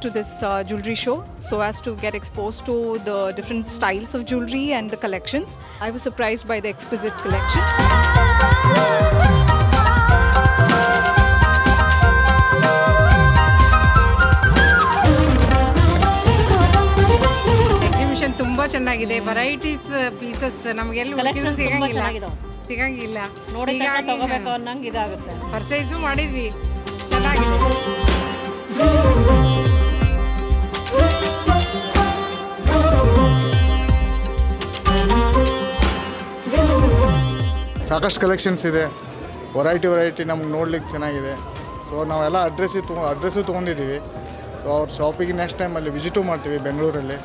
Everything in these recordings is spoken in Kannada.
to this jewelry show so as to get exposed to the different styles of jewelry and the collections. I was surprised by the exquisite collection. Exhibition ತುಂಬಾ ಚೆನ್ನಾಗಿದೆ. ವೆರೈಟೀಸ್ ಪೀಸಸ್ ನಮಗೆಲ್ಲ ಸಿಗಂಗಿಲ್ಲ. ನೋಡಿ ತಗೋಬೇಕು ಅನ್ನಂಗೆ ಇದಾಗುತ್ತೆ. ಪರ್ಚೇಸು ಮಾಡಿದ್ವಿ, ಚೆನ್ನಾಗಿದೆ. ಸಾಕಷ್ಟು ಕಲೆಕ್ಷನ್ಸ್ ಇದೆ, ವೆರೈಟಿ ನಮ್ಗೆ ನೋಡ್ಲಿಕ್ಕೆ ಚೆನ್ನಾಗಿದೆ. ಸೊ ನಾವೆಲ್ಲ ಅಡ್ರೆಸ್ಸು ತೊಗೊಂಡಿದ್ದೀವಿ. ಸೊ ಅವ್ರ ಶಾಪಿಗೆ ನೆಕ್ಸ್ಟ್ ಟೈಮಲ್ಲಿ ವಿಸಿಟು ಮಾಡ್ತೀವಿ ಬೆಂಗಳೂರಲ್ಲಿ.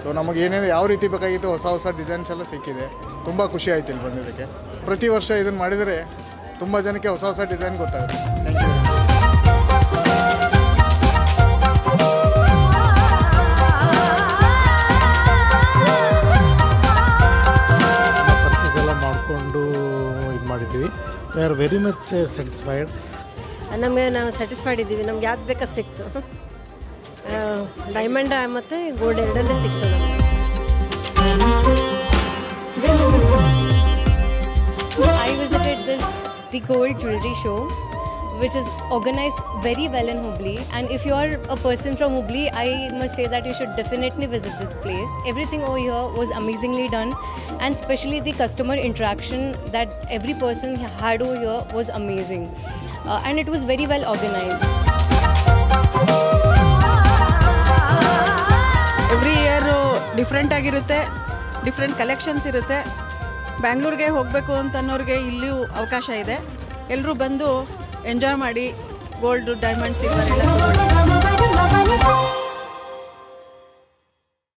ಸೊ ನಮಗೆ ಏನೇನು ಯಾವ ರೀತಿ ಬೇಕಾಗಿತ್ತು ಹೊಸ ಡಿಸೈನ್ಸ್ ಎಲ್ಲ ಸಿಕ್ಕಿದೆ. ತುಂಬ ಖುಷಿ ಆಯ್ತು ಇಲ್ಲಿ ಬಂದಿದ್ದಕ್ಕೆ. ಪ್ರತಿ ವರ್ಷ ಇದನ್ನು ಮಾಡಿದರೆ ತುಂಬ ಜನಕ್ಕೆ ಹೊಸ ಡಿಸೈನ್ ಗೊತ್ತಾಗುತ್ತೆ. Thank you. ಮಾಡಿಕೊಂಡು ಇದು ಮಾಡಿದ್ವಿ. We are very much satisfied. ನಾವು ಸ್ಯಾಟಿಸ್ಫೈಡ್ ಇದ್ದೀವಿ. ನಮ್ಗೆ ಯಾವ್ದು ಬೇಕಾ ಸಿಕ್ತು. ಡೈಮಂಡ್ ಮತ್ತು ಗೋಲ್ಡ್ ಎರಡಲ್ಲೇ ಸಿಕ್ತು ನಮಗೆ. I visited the gold jewelry show, which is organized very well in Hubli, and if you are a person from Hubli, I must say that you should definitely visit this place. Everything over here was amazingly done, and especially the customer interaction that every person had over here was amazing, and it was very well organized. Every year different ಆಗಿರುತ್ತೆ, different collections ಇರುತ್ತೆ. ಬ್ಯಾಂಗ್ಳೂರಿಗೆ ಹೋಗಬೇಕು ಅಂತ ಅನ್ನೋರಿಗೆ ಇಲ್ಲಿಯೂ ಅವಕಾಶ ಇದೆ. ಎಲ್ಲರೂ ಬಂದು ಎಂಜಾಯ್ ಮಾಡಿ ಗೋಲ್ಡ್ ಡೈಮಂಡ್ಸ್ ಇದನ್ನೆಲ್ಲ ತಗೊಳ್ಳಿ.